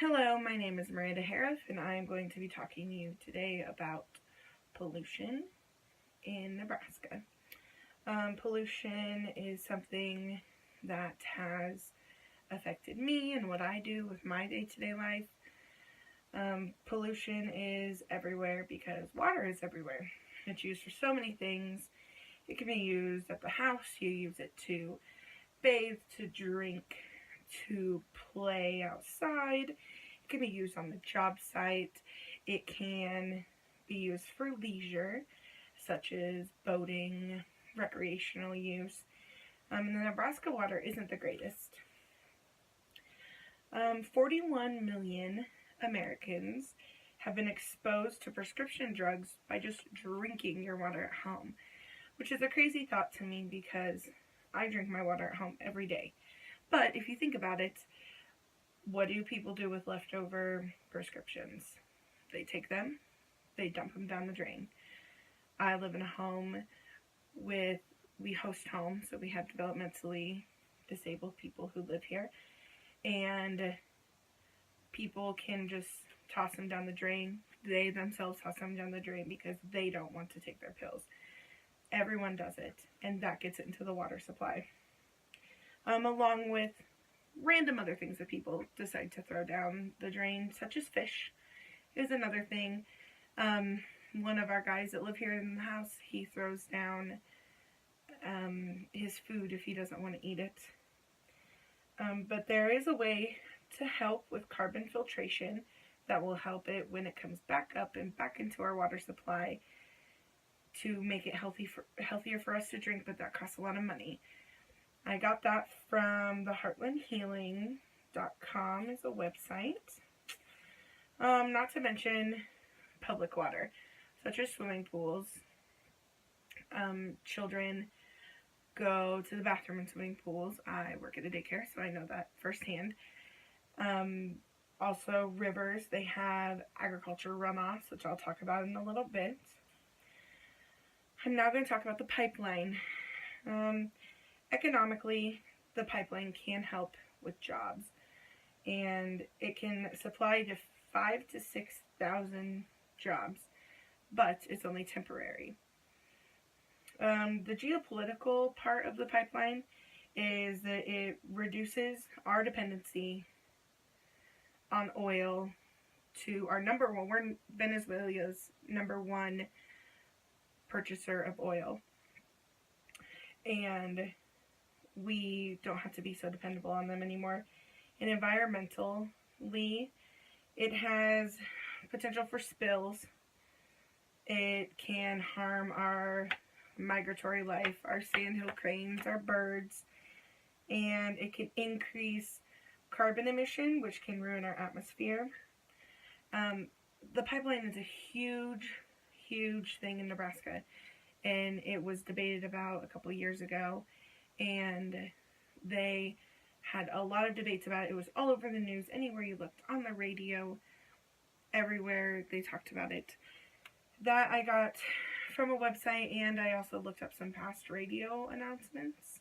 Hello, my name is Miranda Harif, and I am going to be talking to you today about pollution in Nebraska. Pollution is something that has affected me and what I do with my day-to-day life. Pollution is everywhere because water is everywhere. It's used for so many things. It can be used at the house. You use it to bathe, to drink, to play outside. It can be used on the job site. It can be used for leisure, such as boating, recreational use. And the Nebraska water isn't the greatest. 41 million Americans have been exposed to prescription drugs by just drinking your water at home, which is a crazy thought to me because I drink my water at home every day. But if you think about it, what do people do with leftover prescriptions? They take them, they dump them down the drain. I live in a home we host homes, so we have developmentally disabled people who live here, and people can just toss them down the drain. They themselves toss them down the drain because they don't want to take their pills. Everyone does it, and that gets it into the water supply. Along with random other things that people decide to throw down the drain, such as fish, is another thing. One of our guys that live here in the house, he throws down his food if he doesn't want to eat it. But there is a way to help with carbon filtration that will help it when it comes back up and back into our water supply to make it healthier for us to drink, but that costs a lot of money. I got that from the heartlandhealing.com is a website. Not to mention public water, such as swimming pools. Children go to the bathroom in swimming pools. I work at a daycare, so I know that firsthand. Also, rivers, they have agriculture runoffs, which I'll talk about in a little bit. I'm now going to talk about the pipeline. Economically, the pipeline can help with jobs, and it can supply to 5,000 to 6,000 jobs, but it's only temporary. The geopolitical part of the pipeline is that it reduces our dependency on oil to our number one. We're Venezuela's number one purchaser of oil, and we don't have to be so dependable on them anymore. And environmentally, it has potential for spills. It can harm our migratory life, our sandhill cranes, our birds, and it can increase carbon emission, which can ruin our atmosphere. The pipeline is a huge thing in Nebraska, and it was debated about a couple years ago, and they had a lot of debates about it. It was all over the news, anywhere you looked, on the radio, everywhere they talked about it. That I got from a website, and I also looked up some past radio announcements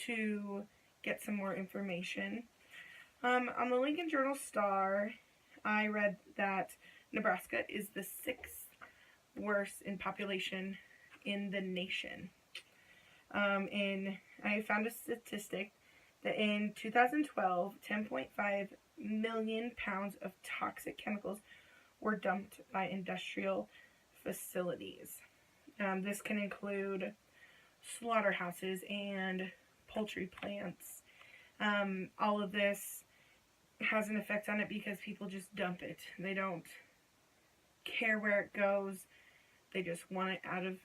to get some more information. On the Lincoln Journal-Star, I read that Nebraska is the 6th worst in population in the nation. And I found a statistic that in 2012, 10.5 million pounds of toxic chemicals were dumped by industrial facilities. This can include slaughterhouses and poultry plants. All of this has an effect on it because people just dump it. They don't care where it goes. They just want it out of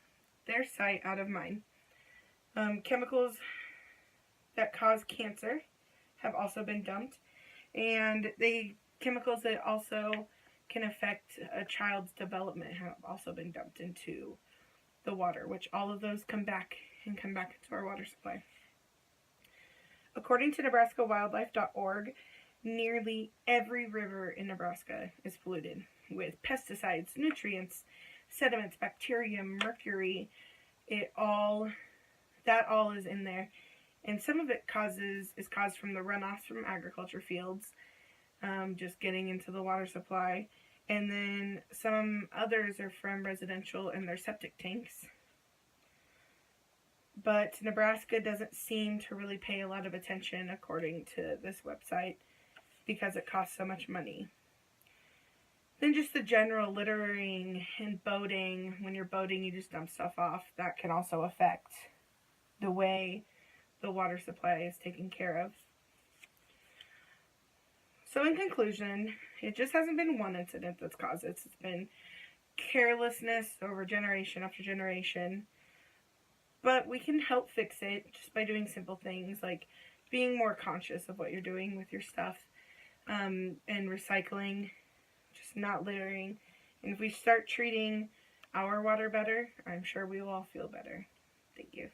their sight, out of mind. Chemicals that cause cancer have also been dumped, and chemicals that also can affect a child's development have also been dumped into the water, which all of those come back into our water supply. According to NebraskaWildlife.org, nearly every river in Nebraska is polluted with pesticides, nutrients, sediments, bacteria, mercury. That all is in there, and some of it is caused from the runoffs from agriculture fields. just getting into the water supply. And then some others are from residential and their septic tanks. But Nebraska doesn't seem to really pay a lot of attention, according to this website, because it costs so much money. Then just the general littering and boating. When you're boating, you just dump stuff off. That can also affect the way the water supply is taken care of. So in conclusion, it just hasn't been one incident that's caused this. It's been carelessness over generation after generation. But we can help fix it just by doing simple things like being more conscious of what you're doing with your stuff, and recycling, just not littering. And if we start treating our water better, I'm sure we will all feel better. Thank you.